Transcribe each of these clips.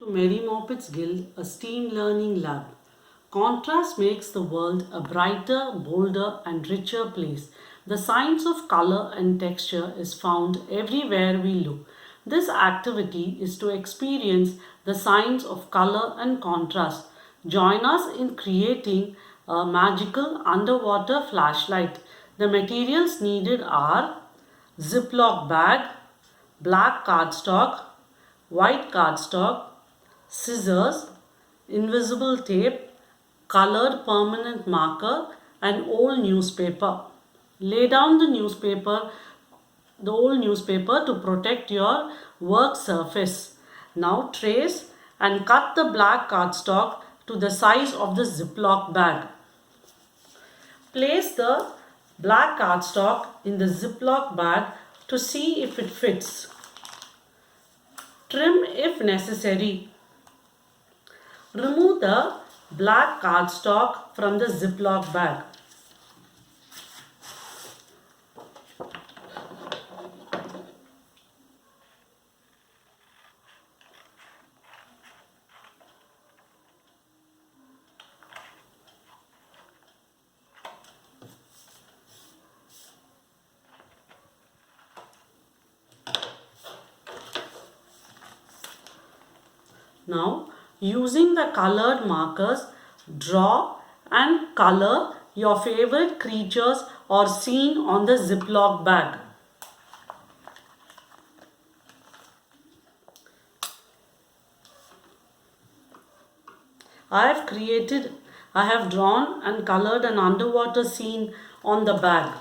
Mary Moppet's Guild, a STEAM learning lab. Contrast makes the world a brighter, bolder, and richer place. The science of color and texture is found everywhere we look. This activity is to experience the science of color and contrast. Join us in creating a magical underwater flashlight. The materials needed are Ziploc bag, black cardstock, white cardstock, scissors, invisible tape, colored permanent marker, and old newspaper. Lay down the old newspaper to protect your work surface. Now trace and cut the black cardstock to the size of the Ziploc bag. Place the black cardstock in the Ziploc bag to see if it fits. Trim if necessary. Remove the black cardstock from the Ziploc bag. Now, using the colored markers, draw and color your favorite creatures or scene on the Ziploc bag. I have drawn and colored an underwater scene on the bag.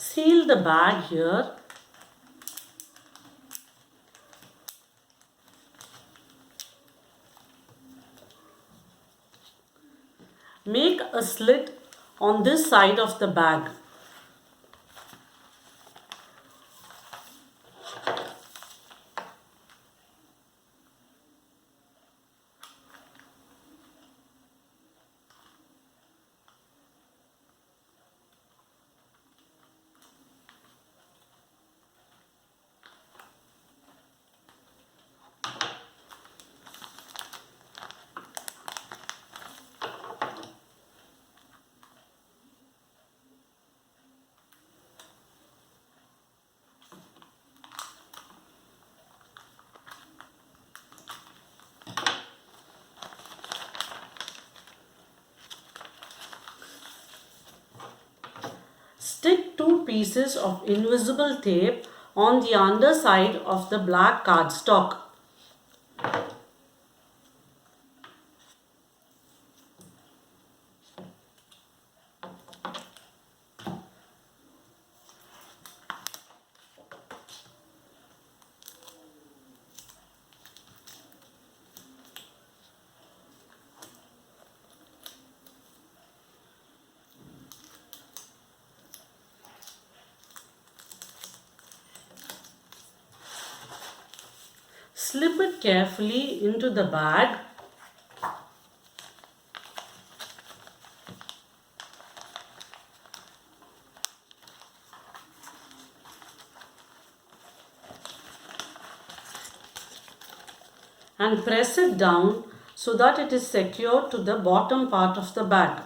Seal the bag here. Make a slit on this side of the bag. Stick two pieces of invisible tape on the underside of the black cardstock. Slip it carefully into the bag. And press it down so that it is secured to the bottom part of the bag.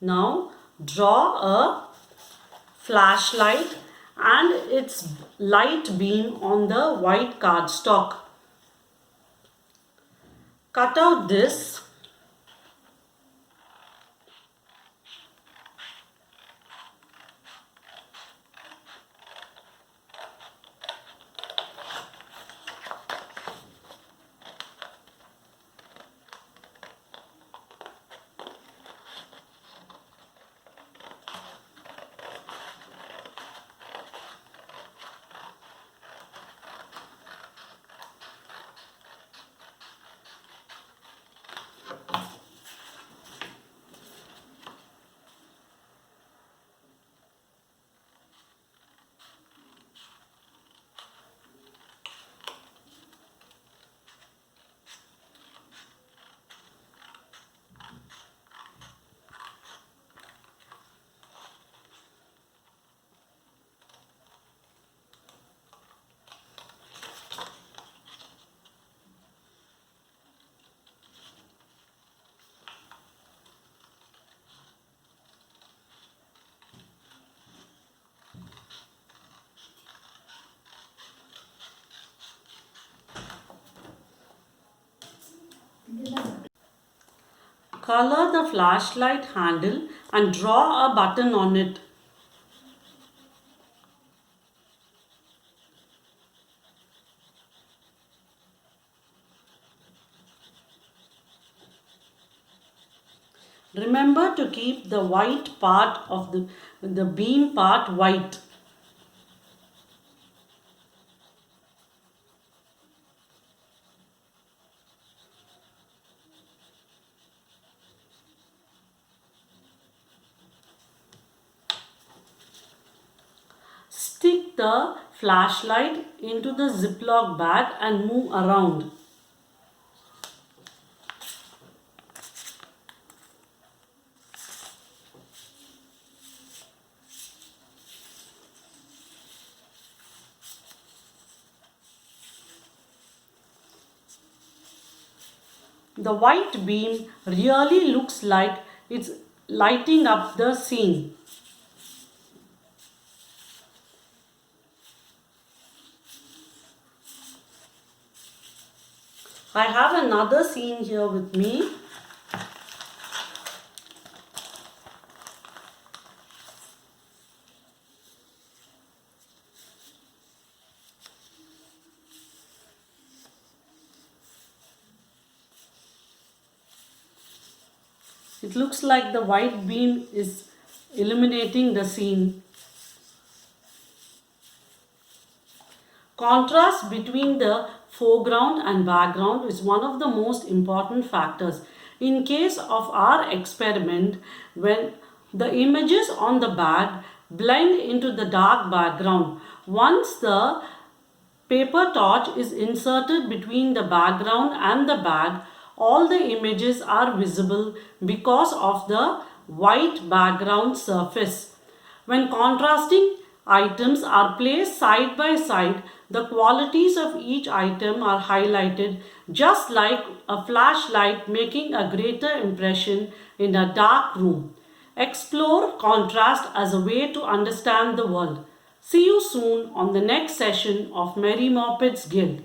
Now draw a flashlight and its light beam on the white cardstock. Cut out this Color the flashlight handle and draw a button on it. Remember to keep the white part of the beam part white. Stick the flashlight into the Ziploc bag and move around. The white beam really looks like it's lighting up the scene. I have another scene here with me. It looks like the white beam is illuminating the scene. Contrast between the foreground and background is one of the most important factors. In case of our experiment, when the images on the bag blend into the dark background, once the paper torch is inserted between the background and the bag, all the images are visible because of the white background surface. When contrasting items are placed side by side, the qualities of each item are highlighted, just like a flashlight making a greater impression in a dark room. Explore contrast as a way to understand the world. See you soon on the next session of Mary Moppet's Guild.